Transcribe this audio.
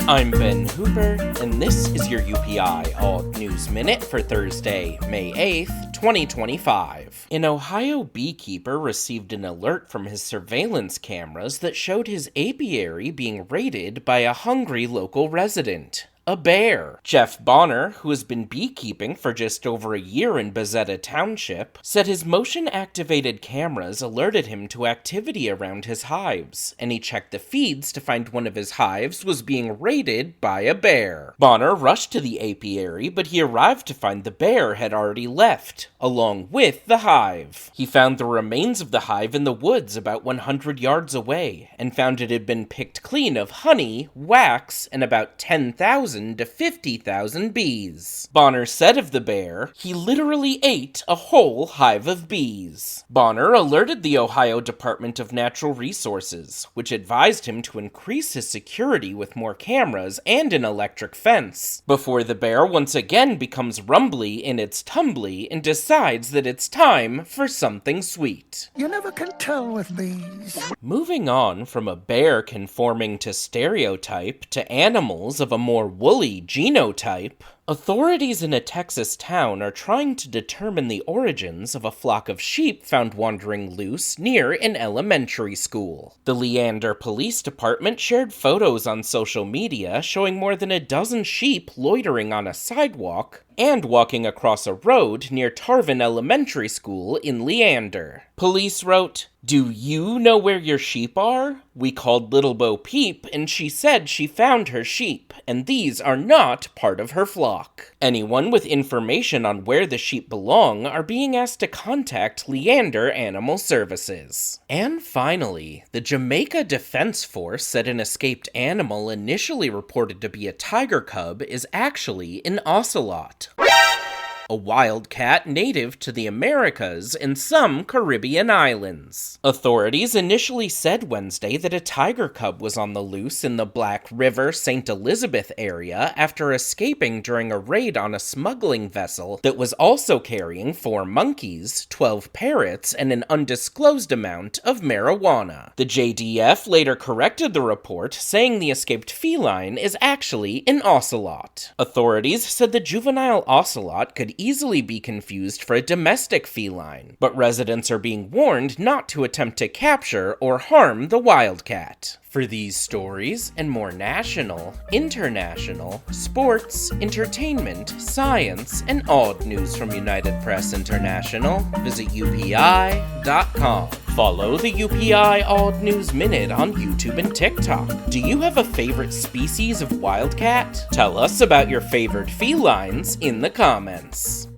I'm Ben Hooper, and this is your UPI Odd News Minute for Thursday, May 8th, 2025. An Ohio beekeeper received an alert from his surveillance cameras that showed his apiary being raided by a hungry local resident. A bear. Jeff Bonner, who has been beekeeping for just over a year in Bezetta Township, said his motion-activated cameras alerted him to activity around his hives, and he checked the feeds to find one of his hives was being raided by a bear. Bonner rushed to the apiary, but he arrived to find the bear had already left, along with the hive. He found the remains of the hive in the woods about 100 yards away, and found it had been picked clean of honey, wax, and about 10,000 to 50,000 bees. Bonner said of the bear, he literally ate a whole hive of bees. Bonner alerted the Ohio Department of Natural Resources, which advised him to increase his security with more cameras and an electric fence, before the bear once again becomes rumbly in its tumbly and decides that it's time for something sweet. You never can tell with bees. Moving on from a bear conforming to stereotype to animals of a more woolly genotype, authorities in a Texas town are trying to determine the origins of a flock of sheep found wandering loose near an elementary school. The Leander Police Department shared photos on social media showing more than a dozen sheep loitering on a sidewalk and walking across a road near Tarvin Elementary School in Leander. Police wrote, "Do you know where your sheep are? We called Little Bo Peep, and she said she found her sheep, and these are not part of her flock." Anyone with information on where the sheep belong are being asked to contact Leander Animal Services. And finally, the Jamaica Defense Force said an escaped animal initially reported to be a tiger cub is actually an ocelot, a wildcat native to the Americas and some Caribbean islands. Authorities initially said Wednesday that a tiger cub was on the loose in the Black River, St. Elizabeth area after escaping during a raid on a smuggling vessel that was also carrying 4 monkeys, 12 parrots, and an undisclosed amount of marijuana. The JDF later corrected the report, saying the escaped feline is actually an ocelot. Authorities said the juvenile ocelot could easily be confused for a domestic feline, but residents are being warned not to attempt to capture or harm the wildcat. For these stories and more national, international, sports, entertainment, science, and odd news from United Press International, visit UPI.com. Follow the UPI Odd News Minute on YouTube and TikTok. Do you have a favorite species of wildcat? Tell us about your favorite felines in the comments.